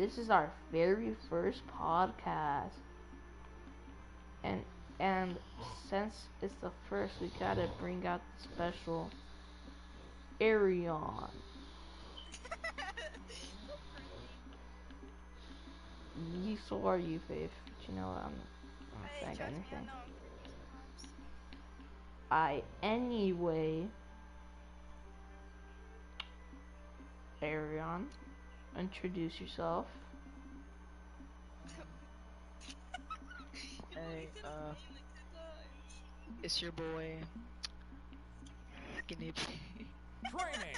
this is our very first podcast, and since it's the first, we gotta bring out the special Erion. So are you, Faith? But you know what? I'm not saying anything. Anyway, Erion, introduce yourself. Hey, it's your boy, Skinny P. Training.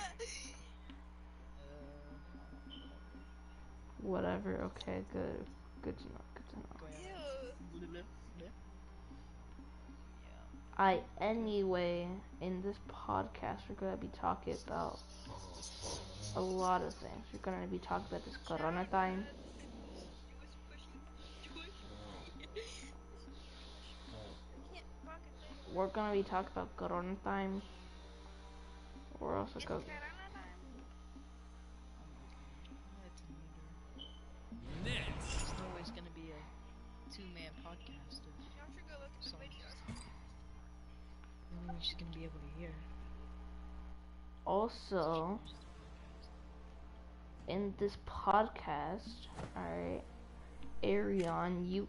Whatever. Okay. Good. Good to know. Good to know. Anyway, in this podcast, we're gonna be talking about a lot of things. We're gonna be talking about this Corona time. We're gonna be talking about Corona time. We're also going. Next. It's always gonna be a two-man podcast of songs. We're just gonna be able to hear. Also, in this podcast, alright, Erion,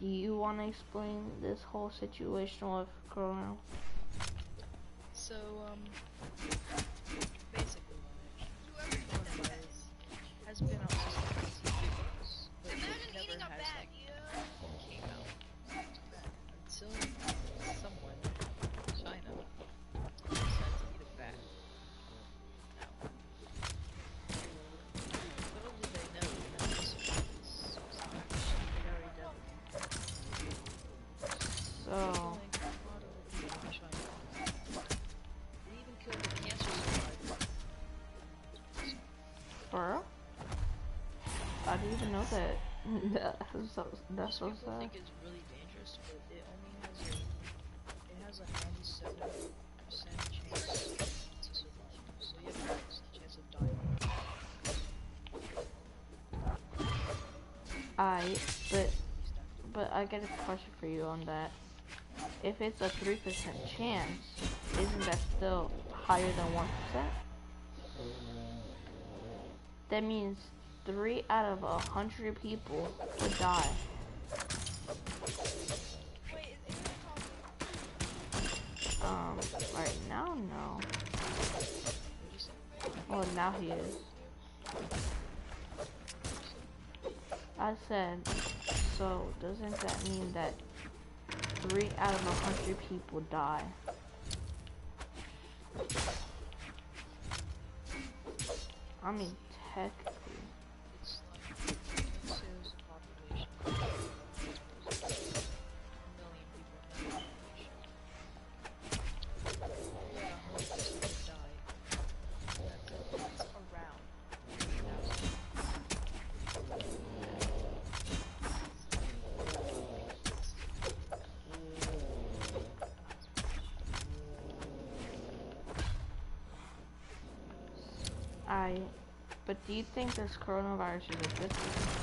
do you want to explain this whole situation with Corona? So, basically, coronavirus has been out since the 1950s, but it never has, came out until someone, China, decided to eat a bat. Now, little do they know that this is actually very deadly. So, bro, I didn't even know that. That's so People sad. think it's really dangerous, but it only has a 97% chance to survive. So you have a chance of dying. But I get a question for you on that. If it's a 3% chance, isn't that still higher than 1%? That means 3 out of 100 people would die. Right now, no. Well, now he is. I said, so doesn't that mean that 3 out of 100 people die? I mean, technically. It's like, let's say there's a population of 1 million people in that population. Yeah, 100% would die. That's around 3,000. But do you think this coronavirus is a good thing?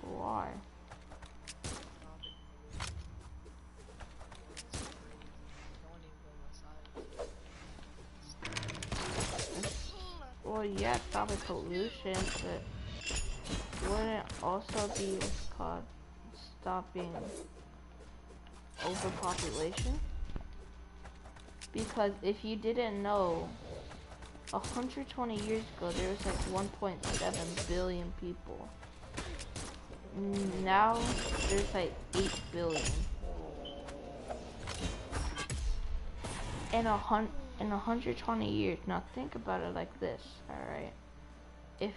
Why? Well, yeah, stop the pollution, but wouldn't it also be what's called stopping overpopulation? Because if you didn't know, 120 years ago there was like 1.7 billion people. Now there's like 8 billion. In 120 years. Now think about it like this, alright? If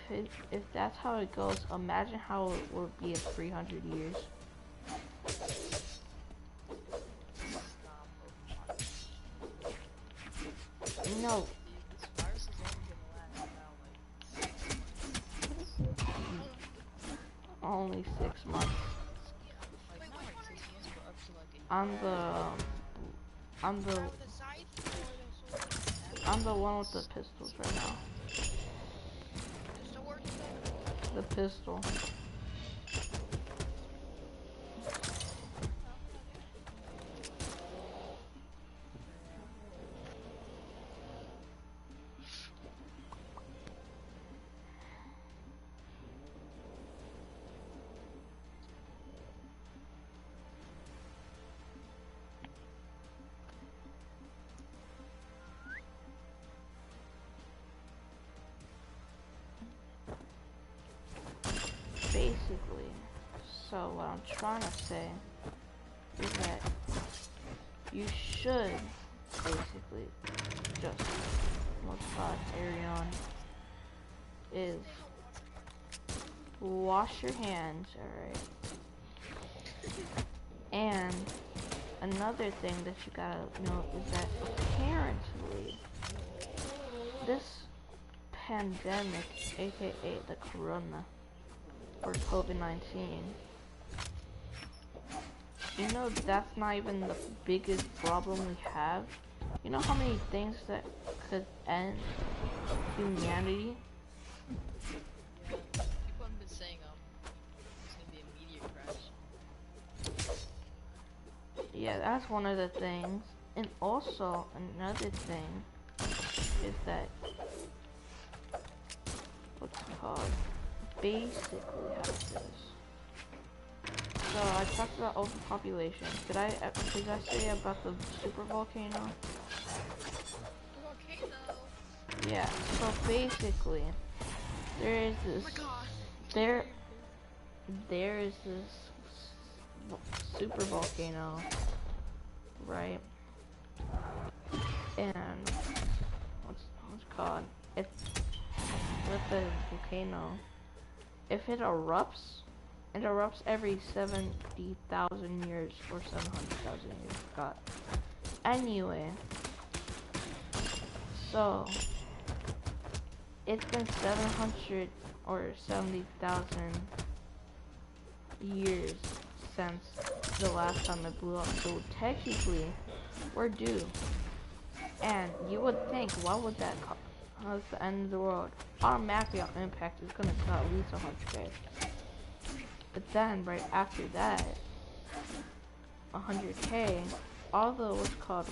that's how it goes, imagine how it would be in 300 years. No. This virus is only gonna last about like 6 months. Only 6 months. Like not like 6 months, but up to like a year. I'm the one with the pistols right now. Pistol work? The pistol. Basically, so what I'm trying to say is that you should basically just what's called Erion is wash your hands, alright? And another thing that you gotta know is that apparently this pandemic, aka the corona, or COVID-19, you know that's not even the biggest problem we have. You know how many things that could end humanity? People have been saying it's gonna be a meteor crash. Yeah, that's one of the things. And also another thing is that what's it called? Basically how it is. So I talked about overpopulation. Did I say about the super volcano? Volcano. Yeah. So basically, there is this. Oh my god. There is this super volcano, right? And what's it called? It's with the volcano. If it erupts every 70,000 years or 700,000 years. God. Anyway, so it's been 700 or 70,000 years since the last time it blew up. So technically, we're due. And you would think, why would that cause the end of the world? Automatically on impact is gonna kill at least 100K. But then right after that, 100K, all the what's called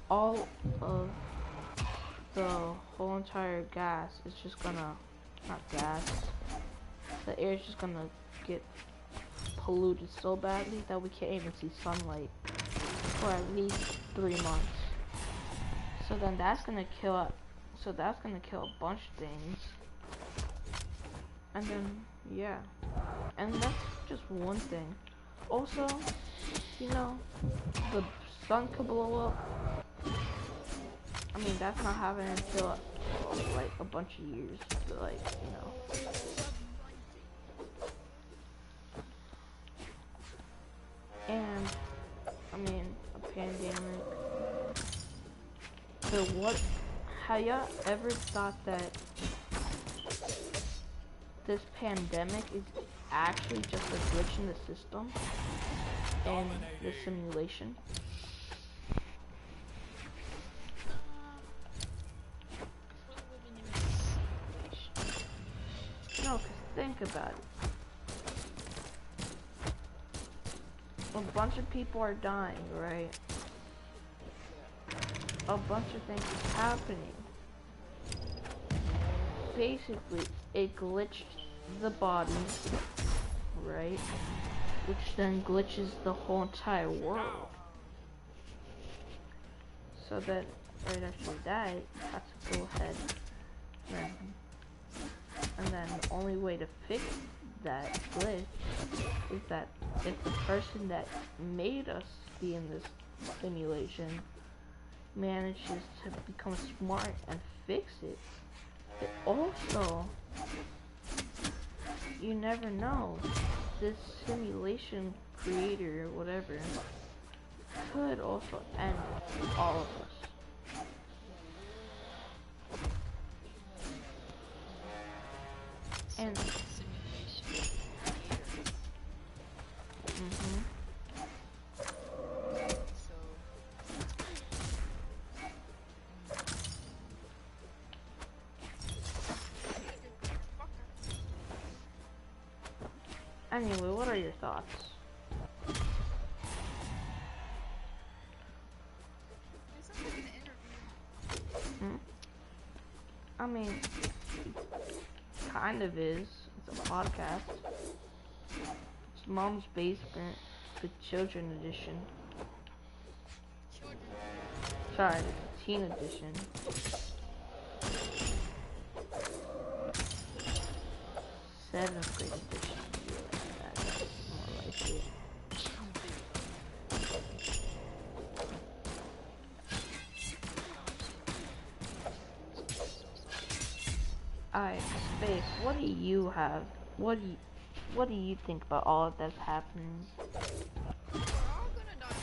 all of the whole entire gas is just gonna, not gas, the air is just gonna get polluted so badly that we can't even see sunlight for at least 3 months. So then that's gonna kill a bunch of things. And then yeah. And that's just one thing. Also, you know, the sun could blow up. I mean, that's not happening until like a bunch of years, but like, you know. And I mean, a pandemic. So what? Have y'all ever thought that this pandemic is actually just a glitch in the system and the simulation? No, cause think about it. A bunch of people are dying, right? A bunch of things is happening. Basically, it glitched the body, right? Which then glitches the whole entire world. So that right after that, you have to go ahead and then the only way to fix that glitch is that if the person that made us be in this simulation manages to become smart and fix it. But also, you never know, this simulation creator or whatever could also end all of us. And Simulation. mhm. So Anyway, what are your thoughts? It's not like an interview. Hmm? I mean, kind of is. It's a podcast. It's Mom's Basement, the Children Edition. Children. Sorry, the Teen Edition. Seventh grade edition. Yeah, that's more like it. Alright, Space, what do you have? What do you think about all of that's happening? We're all gonna die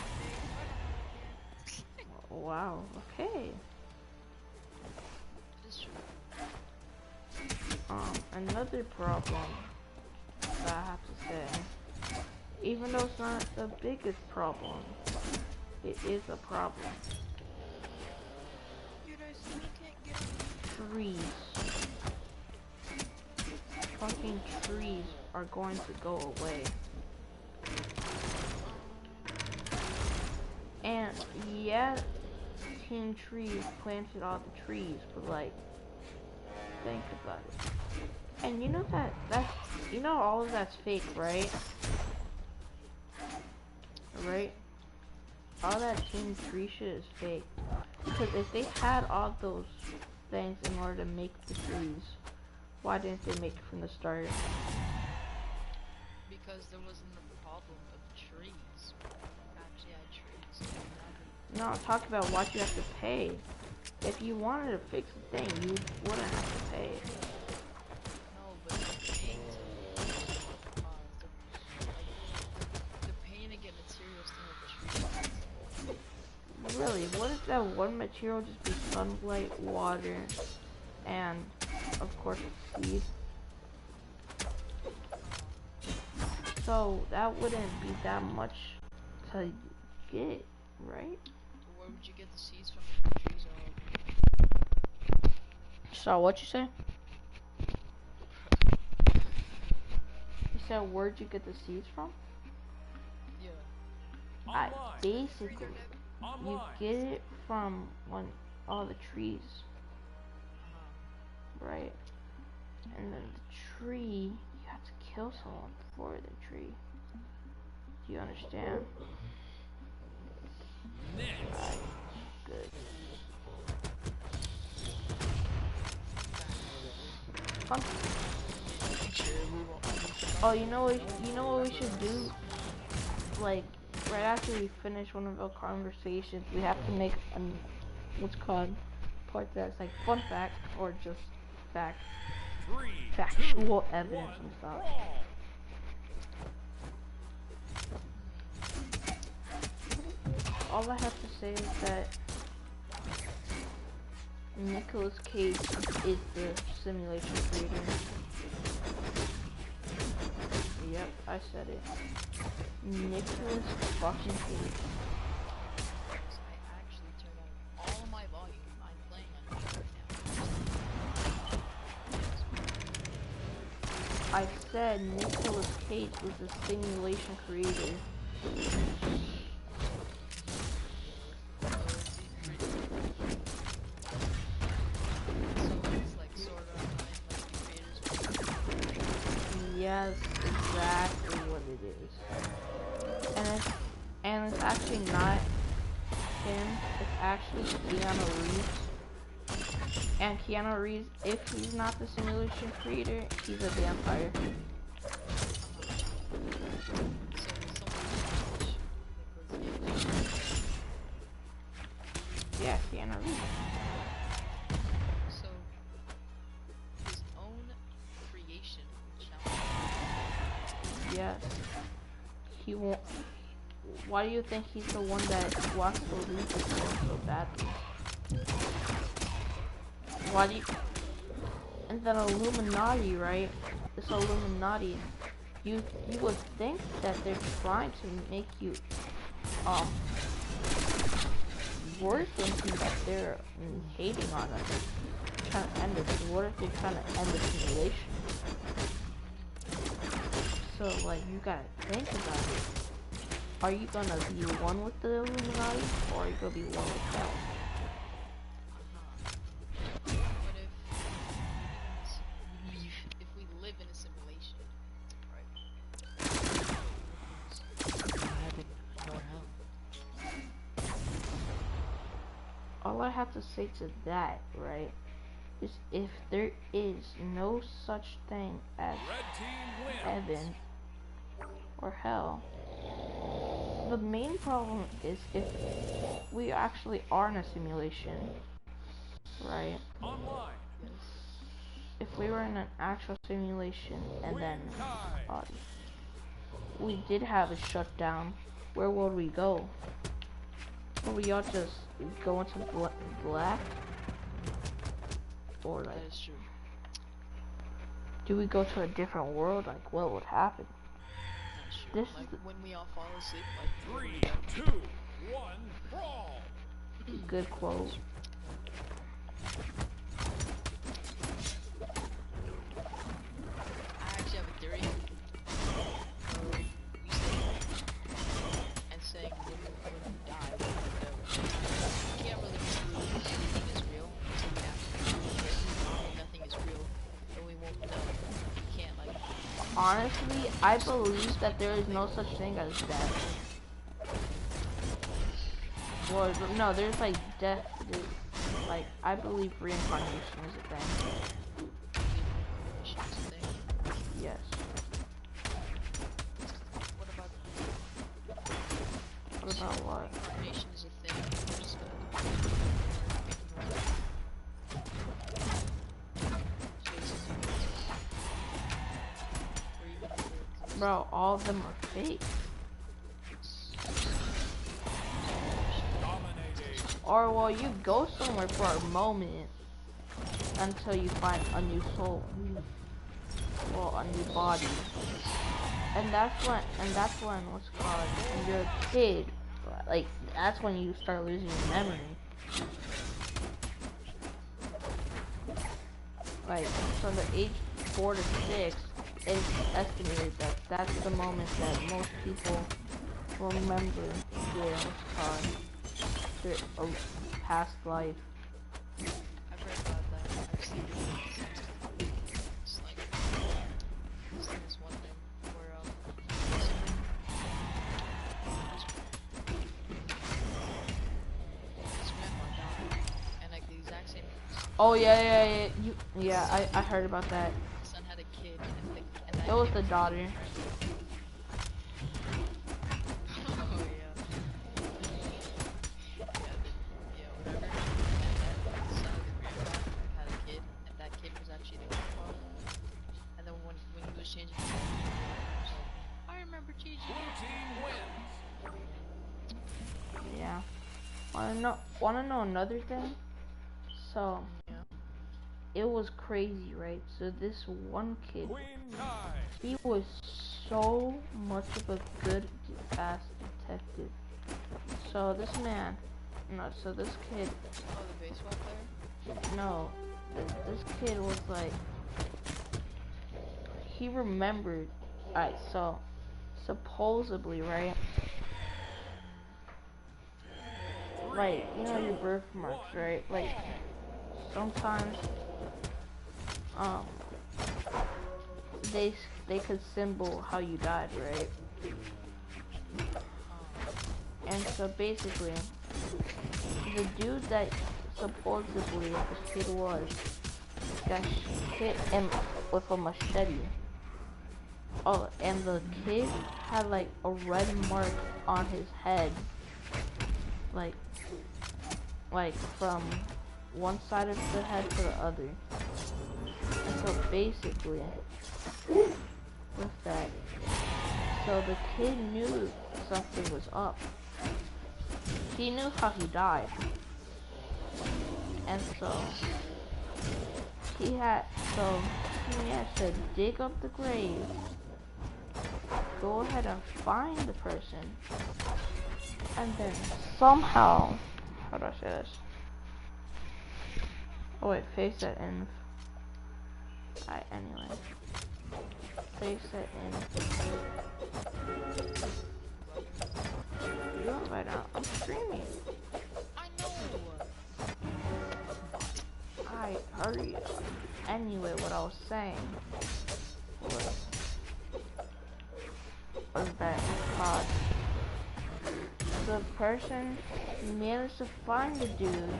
today. Wow, okay. This true. Another problem that I have to say, even though it's not the biggest problem, it is a problem. Dude, I still can't get on. Trees. Fucking trees are going to go away. And yeah, Team Trees planted all the trees, but like, think about it. And you know that's all of that's fake, right? Right? All that Team Tree shit is fake. Because if they had all those things in order to make the trees, why didn't they make it from the start? Because there wasn't a problem of trees. Actually, I had trees. No, I'm talking about what you have to pay. If you wanted to fix the thing, you wouldn't have to pay. No, but the paint. The paint to get materials to make trees. Really, what if that one material just be sunlight, water, and of course seed? So that wouldn't be that much to get, right? Where would you get the seeds from if the trees are all... So what you say? You said where'd you get the seeds from? Yeah. Basically, you Online. get it from all the trees, right? And then the tree, you have to kill someone for the tree. Do you understand? Next. Good. Fun. Oh, you know what we should do? Like, right after we finish one of our conversations, we have to make what's called part that's like fun fact or just fact, 3, factual 2, evidence 1, and stuff. brawl. All I have to say is that Nicolas Cage is the simulation creator. Yep, I said it. Nicolas fucking Cage. I actually turned on all of my volume. I'm playing on it right now. I said Nicolas Cage was the simulation creator. Yes, exactly what it is. And it's actually not him, it's actually Keanu Reeves. And Keanu Reeves, if he's not the simulation creator, he's a vampire. Yeah, Keanu Reeves. So, his own creation Yes. He won't. Why do you think he's the one that wants to leave the world so badly? Why do you... And then Illuminati, right? This Illuminati, you would think that they're trying to make you, we're thinking that they're hating on us, trying to end it. What if they're trying to end the simulation? So, like, you gotta think about it. Are you gonna be one with the Illuminati, or are you gonna be one with hell? What if we live in a simulation, right? Heaven nor hell. All I have to say to that, right, is if there is no such thing as Red team wins. heaven or hell, the main problem is if we actually are in a simulation, right? Online. If we were in an actual simulation and then we did have a shutdown, where would we go? Would we all just go into black? Or like, That is true. do we go to a different world? Like, what would happen? That is true. This Like is when we all fall asleep, like 3, 2, 1, brawl. a good quote. I actually have a theory. We stay and saying when we die, we can't really prove anything is real until we actually prove it. Nothing is real, then we won't know. We can't like. Honestly, I believe that there is no such thing as death. Well, no, there's like death. Like, I believe reincarnation is a thing. Yes. What about What about what? reincarnation is a thing? We're just gonna Bro, all of them are fake. Or, well, you go somewhere for a moment until you find a new soul. Well, a new body. And that's when what's called, when you're a kid, like, that's when you start losing your memory. Like, from the age 4 to 6, it's estimated that that's the moment that most people remember their, what's called, their past life. I've read about that. I've seen it. It's like I've seen this one thing where this grandma died, and like the exact same. Oh yeah. I heard about that. The son had a kid, and that It was kid the daughter. Oh yeah. Whatever. And then the son of the grandpa had a kid, and that kid was actually the grandpa. And then when he was changing his name, he was like, I remember changing. Blue team wins. Yeah. Wanna know another thing? So Yeah. it was crazy, right? So this one kid, Queen tie. he was so much of a good ass detective. So this kid, Oh, the baseball player? no, this kid was like, he remembered, alright, so supposedly, right? Right, you know your birthmarks, right? Like, sometimes, they could symbol how you died, right? And so basically, the dude that supposedly this kid was, got hit him with a machete. Oh, and the kid had like a red mark on his head, like from one side of the head to the other. And so basically, with that, so the kid knew something was up. He knew how he died. And so he had to dig up the grave, go ahead and find the person, and then somehow, how do I say this? Oh wait, face that in. Alright, anyway. place it in. You don't right now. I'm streaming. I know. Alright, hurry up. Anyway, what I was saying was that the person managed to find the dude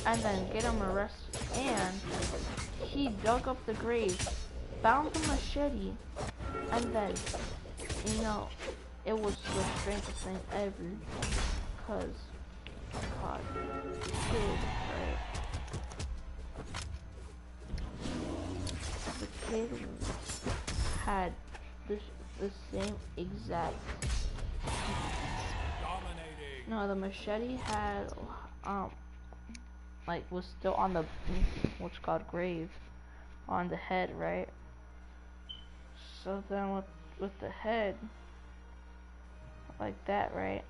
and then get him arrested, and he dug up the grave, found the machete, and then, you know, it was the strangest thing ever, cause God, kid, right? The kid had the same exact. Dominating. No, the machete had like was still on the what's called grave on the head, right? So then with the head like that, right?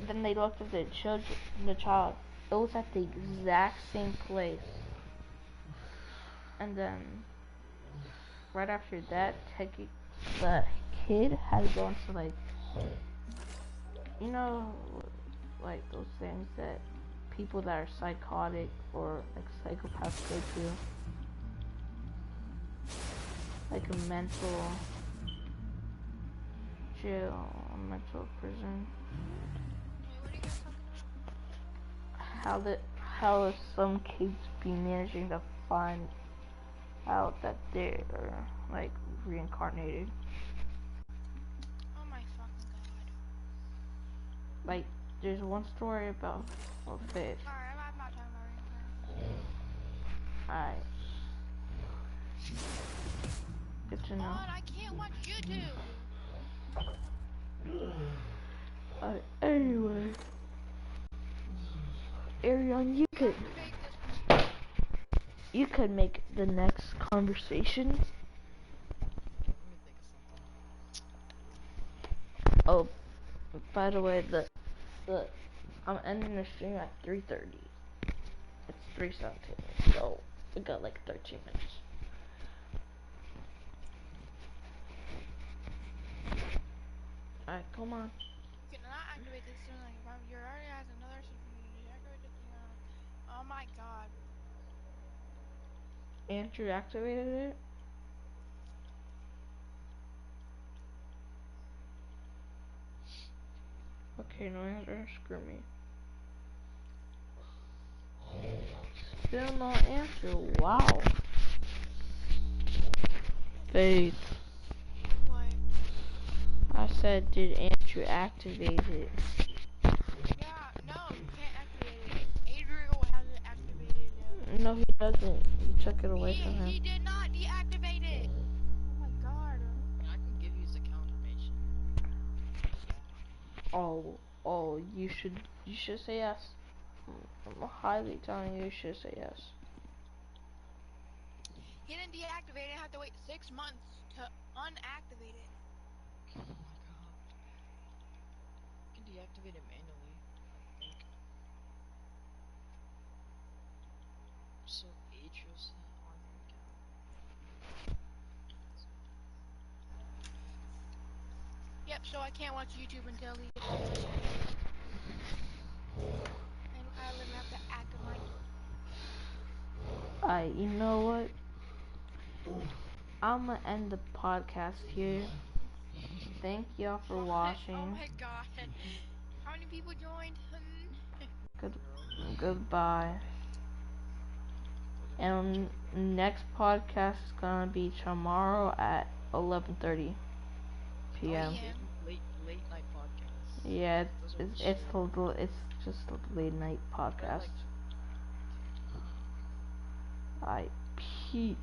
Then they looked at the child. It was at the exact same place. And then right after that, the kid had gone to like, you know, like those things that people that are psychotic or like psychopaths go to, like a mental jail, a mental prison. Wait, what are you guys talking about? How some kids be managing to find out that they're like reincarnated. Oh my fucking god. Like there's one story about a fish. Alright, I'm not talking about reincarnation. Alright. Good to know. God, I can't watch YouTube. Anyway. Erion, you could make the next conversation. Let me think of something. Oh, by the way, I'm ending the stream at 3:30. It's 3:17, so we got like 13 minutes. Alright, come on. You cannot activate this soon. Like, if you're already has another system, you deactivate this thing. Oh my god. Andrew activated it? Okay, no answer. Screw me. Still no answer. Wow. Faith. What? I said, did Andrew activate it? Yeah, no, you can't activate it. Adriel has it activated. No, he doesn't. You took it away from him. He did not deactivate it. Oh my god. I can give you his account information. Oh, you should say yes. I'm highly telling you should say yes. He didn't deactivate it. I had to wait 6 months to unactivate it. Oh my god. You can deactivate it manually, I think. So Adriel's on your account. Yep, so I can't watch YouTube until he gets it. And I literally have to activate. You know what? I'm gonna end the podcast here. Thank y'all for watching. Oh my god. How many people joined? Goodbye. And next podcast is gonna be tomorrow at 11:30 p.m. Oh, yeah. Late night podcast. Yeah, it's just a late night podcast. Alright, peace.